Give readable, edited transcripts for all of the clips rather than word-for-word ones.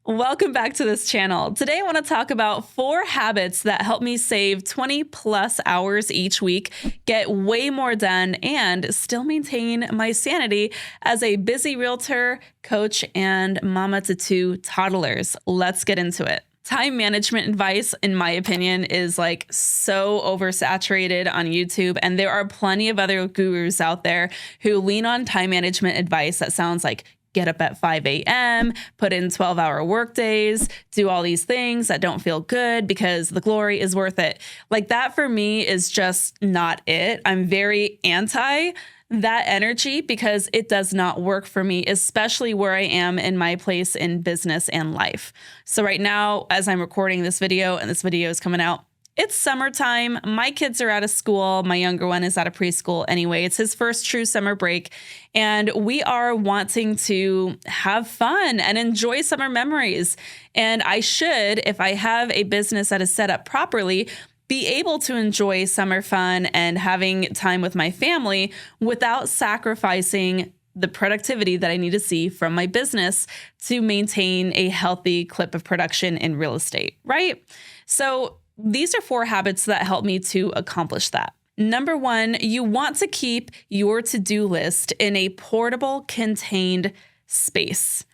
Welcome back to this channel. Today I want to talk about 4 habits that help me save 20 plus hours each week, get way more done, and still maintain my sanity as a busy realtor, coach, and mama to 2 toddlers. Let's get into it. Time management advice, in my opinion, is like so oversaturated on YouTube. And there are plenty of other gurus out there who lean on time management advice that sounds like get up at 5 a.m., put in 12-hour workdays, do all these things that don't feel good because the glory is worth it. Like that for me is just not it. I'm very anti that energy because it does not work for me, especially where I am in my place in business and life. So right now, as I'm recording this video and this video is coming out, it's summertime. My kids are out of school. My younger one is out of preschool anyway. It's his first true summer break. And we are wanting to have fun and enjoy summer memories. And I should, if I have a business that is set up properly, be able to enjoy summer fun and having time with my family without sacrificing the productivity that I need to see from my business to maintain a healthy clip of production in real estate, right? So these are 4 habits that help me to accomplish that. Number 1, you want to keep your to-do list in a portable, contained space.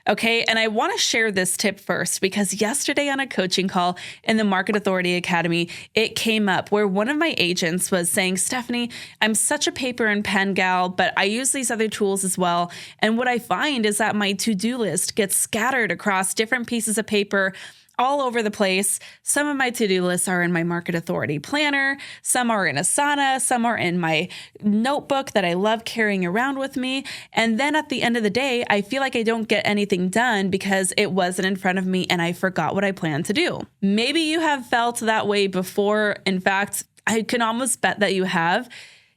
Okay, and I want to share this tip first because yesterday on a coaching call in the Market Authority Academy, it came up where one of my agents was saying, Stephanie, I'm such a paper and pen gal, but I use these other tools as well. And what I find is that my to-do list gets scattered across different pieces of paper all over the place. Some of my to-do lists are in my Market Authority planner. Some are in Asana. Some are in my notebook that I love carrying around with me. And then at the end of the day, I feel like I don't get anything done because it wasn't in front of me and I forgot what I planned to do. Maybe you have felt that way before. In fact, I can almost bet that you have.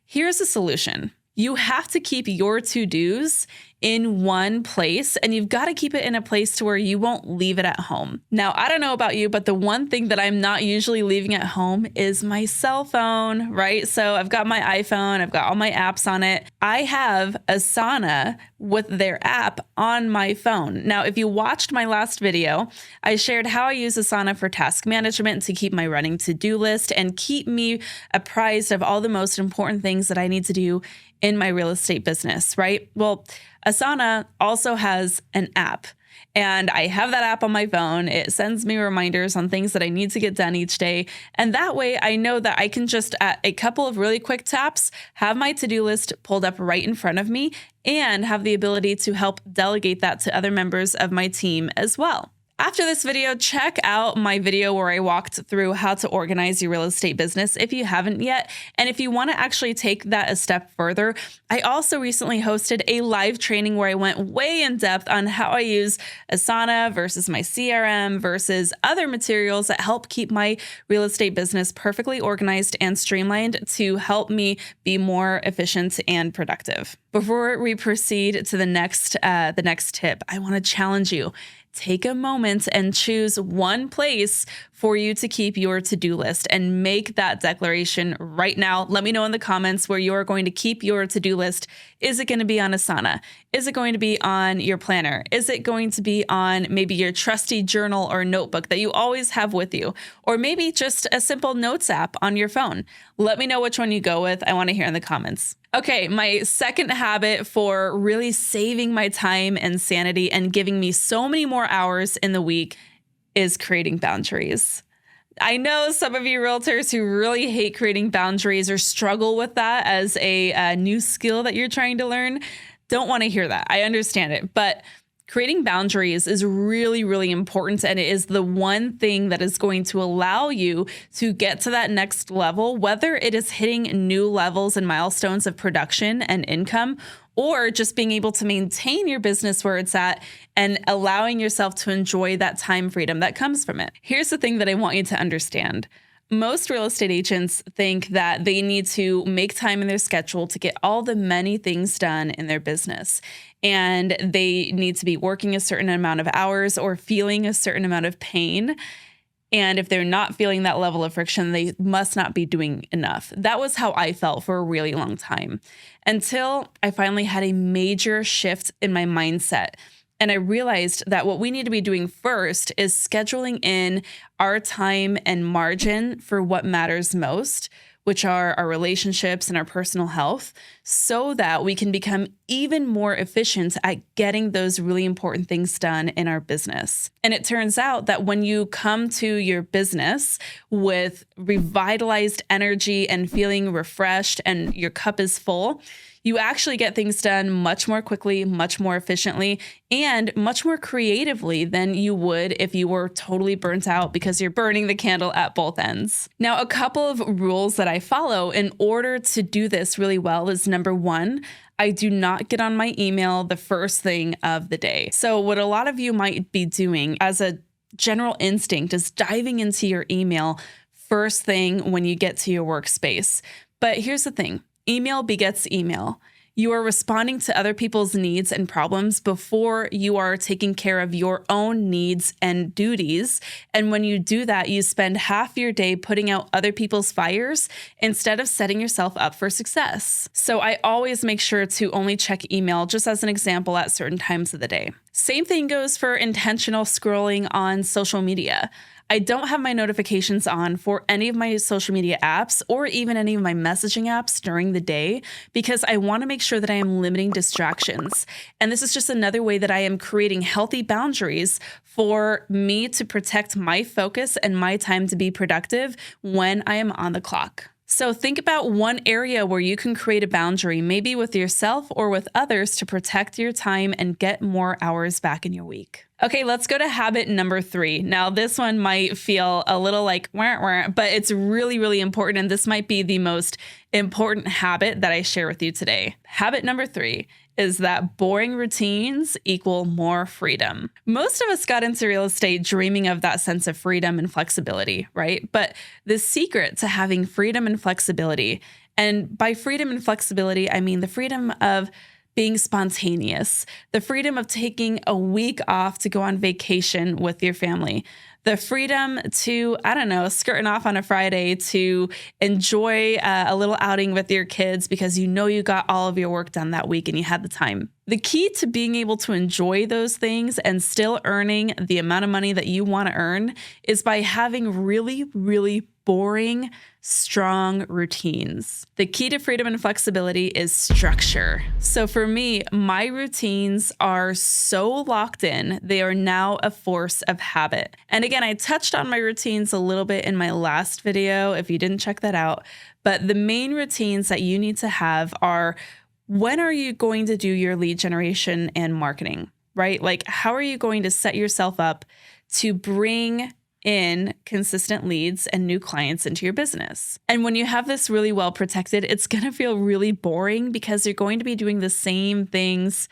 Here's the solution. You have to keep your to-dos in one place, and you've got to keep it in a place to where you won't leave it at home. Now, I don't know about you, but the one thing that I'm not usually leaving at home is my cell phone, right? So I've got my iPhone, I've got all my apps on it. I have Asana with their app on my phone. Now, if you watched my last video, I shared how I use Asana for task management to keep my running to-do list and keep me apprised of all the most important things that I need to do in my real estate business, right? Well, Asana also has an app, and I have that app on my phone. It sends me reminders on things that I need to get done each day. And that way I know that I can just at a couple of really quick taps, have my to-do list pulled up right in front of me and have the ability to help delegate that to other members of my team as well. After this video, check out my video where I walked through how to organize your real estate business if you haven't yet. And if you want to actually take that a step further, I also recently hosted a live training where I went way in depth on how I use Asana versus my CRM versus other materials that help keep my real estate business perfectly organized and streamlined to help me be more efficient and productive. Before we proceed to the next tip, I want to challenge you. Take a moment and choose one place for you to keep your to-do list and make that declaration right now. Let me know in the comments where you're going to keep your to-do list. Is it going to be on Asana? Is it going to be on your planner? Is it going to be on maybe your trusty journal or notebook that you always have with you? Or maybe just a simple notes app on your phone? Let me know which one you go with. I want to hear in the comments. Okay, my second habit for really saving my time and sanity and giving me so many more hours in the week is creating boundaries. I know some of you realtors who really hate creating boundaries or struggle with that as a new skill that you're trying to learn. Don't want to hear that. I understand it, but creating boundaries is really, really important, and it is the one thing that is going to allow you to get to that next level, whether it is hitting new levels and milestones of production and income, or just being able to maintain your business where it's at and allowing yourself to enjoy that time freedom that comes from it. Here's the thing that I want you to understand. Most real estate agents think that they need to make time in their schedule to get all the many things done in their business. And they need to be working a certain amount of hours or feeling a certain amount of pain. And if they're not feeling that level of friction, they must not be doing enough. That was how I felt for a really long time, until I finally had a major shift in my mindset. And I realized that what we need to be doing first is scheduling in our time and margin for what matters most, which are our relationships and our personal health, so that we can become even more efficient at getting those really important things done in our business. And it turns out that when you come to your business with revitalized energy and feeling refreshed and your cup is full, you actually get things done much more quickly, much more efficiently, and much more creatively than you would if you were totally burnt out because you're burning the candle at both ends. Now, a couple of rules that I follow in order to do this really well is number one, I do not get on my email the first thing of the day. So what a lot of you might be doing as a general instinct is diving into your email first thing when you get to your workspace. But here's the thing. Email begets email. You are responding to other people's needs and problems before you are taking care of your own needs and duties. And when you do that, you spend half your day putting out other people's fires instead of setting yourself up for success. So I always make sure to only check email, just as an example, at certain times of the day. Same thing goes for intentional scrolling on social media. I don't have my notifications on for any of my social media apps or even any of my messaging apps during the day because I want to make sure that I am limiting distractions. And this is just another way that I am creating healthy boundaries for me to protect my focus and my time to be productive when I am on the clock. So think about one area where you can create a boundary, maybe with yourself or with others, to protect your time and get more hours back in your week. Okay, let's go to habit number 3. Now, this one might feel a little like, but it's really, really important. And this might be the most important habit that I share with you today. Habit number 3 is that boring routines equal more freedom. Most of us got into real estate dreaming of that sense of freedom and flexibility, right? But the secret to having freedom and flexibility, and by freedom and flexibility, I mean the freedom of being spontaneous, the freedom of taking a week off to go on vacation with your family, the freedom to, skirting off on a Friday to enjoy a little outing with your kids because you know you got all of your work done that week and you had the time. The key to being able to enjoy those things and still earning the amount of money that you want to earn is by having really, really boring, strong routines. The key to freedom and flexibility is structure. So for me, my routines are so locked in, they are now a force of habit. And again, I touched on my routines a little bit in my last video, if you didn't check that out. But the main routines that you need to have are, when are you going to do your lead generation and marketing, right? Like, how are you going to set yourself up to bring in consistent leads and new clients into your business? And when you have this really well protected, it's going to feel really boring because you're going to be doing the same things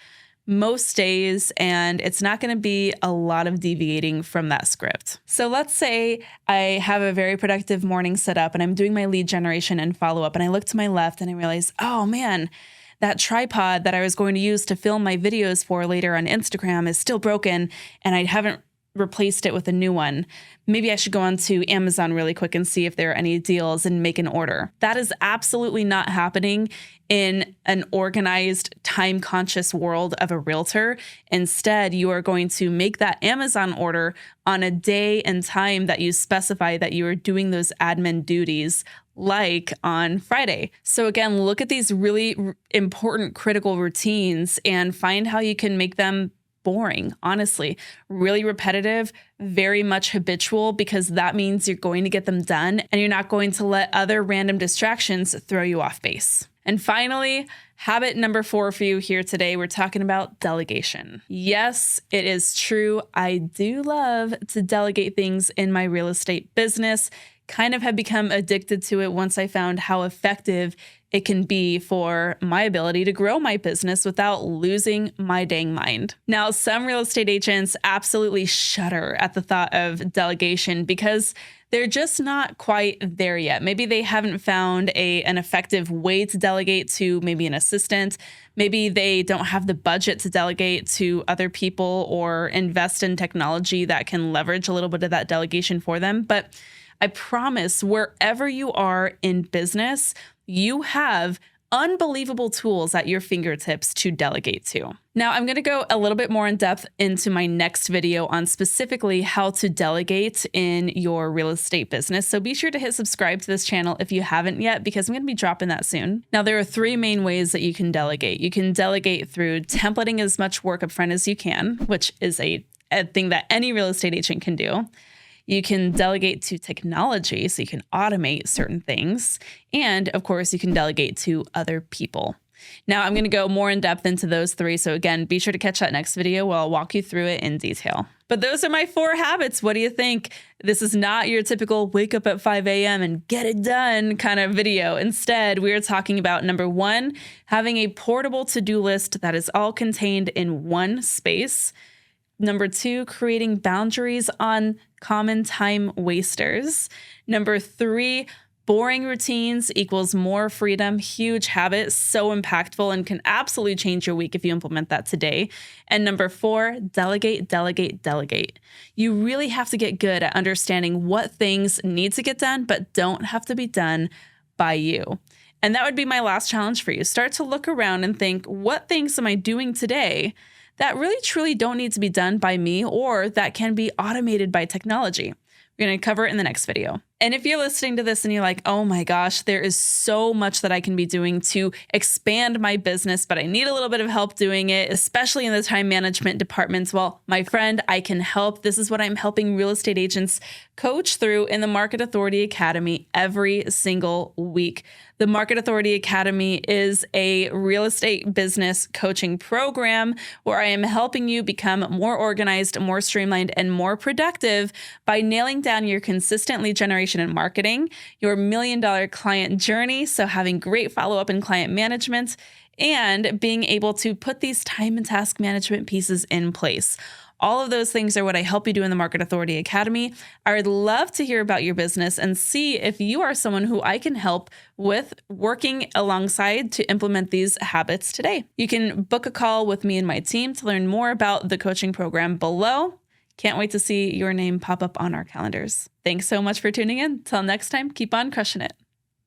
most days, and it's not going to be a lot of deviating from that script. So let's say I have a very productive morning set up and I'm doing my lead generation and follow up, and I look to my left and I realize, oh man, that tripod that I was going to use to film my videos for later on Instagram is still broken and I haven't replaced it with a new one. Maybe I should go onto Amazon really quick and see if there are any deals and make an order. That is absolutely not happening in an organized, time-conscious world of a realtor. Instead, you are going to make that Amazon order on a day and time that you specify that you are doing those admin duties, like on Friday. So again, look at these really important, critical routines and find how you can make them boring, honestly, really repetitive, very much habitual, because that means you're going to get them done and you're not going to let other random distractions throw you off base. And finally, habit number 4 for you here today, we're talking about delegation. Yes, it is true. I do love to delegate things in my real estate business. Kind of have become addicted to it once I found how effective it can be for my ability to grow my business without losing my dang mind. Now, some real estate agents absolutely shudder at the thought of delegation because they're just not quite there yet. Maybe they haven't found an effective way to delegate to maybe an assistant. Maybe they don't have the budget to delegate to other people or invest in technology that can leverage a little bit of that delegation for them. But I promise, wherever you are in business, you have unbelievable tools at your fingertips to delegate to. Now, I'm going to go a little bit more in depth into my next video on specifically how to delegate in your real estate business. So be sure to hit subscribe to this channel if you haven't yet, because I'm going to be dropping that soon. Now, there are three main ways that you can delegate. You can delegate through templating as much work up front as you can, which is a thing that any real estate agent can do. You can delegate to technology, so you can automate certain things. And of course, you can delegate to other people. Now, I'm going to go more in depth into those three. So again, be sure to catch that next video where I'll walk you through it in detail. But those are my 4 habits. What do you think? This is not your typical wake up at 5 a.m. and get it done kind of video. Instead, we are talking about number 1, having a portable to-do list that is all contained in one space. Number 2, creating boundaries on common time wasters. Number 3, boring routines equals more freedom. Huge habit, so impactful, and can absolutely change your week if you implement that today. And number 4, delegate, delegate, delegate. You really have to get good at understanding what things need to get done, but don't have to be done by you. And that would be my last challenge for you. Start to look around and think, what things am I doing today that really truly don't need to be done by me, or that can be automated by technology? We're going to cover it in the next video. And if you're listening to this and you're like, oh my gosh, there is so much that I can be doing to expand my business, but I need a little bit of help doing it, especially in the time management departments. Well, my friend, I can help. This is what I'm helping real estate agents coach through in the Market Authority Academy every single week. The Market Authority Academy is a real estate business coaching program where I am helping you become more organized, more streamlined, and more productive by nailing down your consistent lead generation and marketing, your $1 million client journey, so having great follow-up and client management, and being able to put these time and task management pieces in place. All of those things are what I help you do in the Market Authority Academy. I would love to hear about your business and see if you are someone who I can help with working alongside to implement these habits today. You can book a call with me and my team to learn more about the coaching program below. Can't wait to see your name pop up on our calendars. Thanks so much for tuning in. Till next time, keep on crushing it.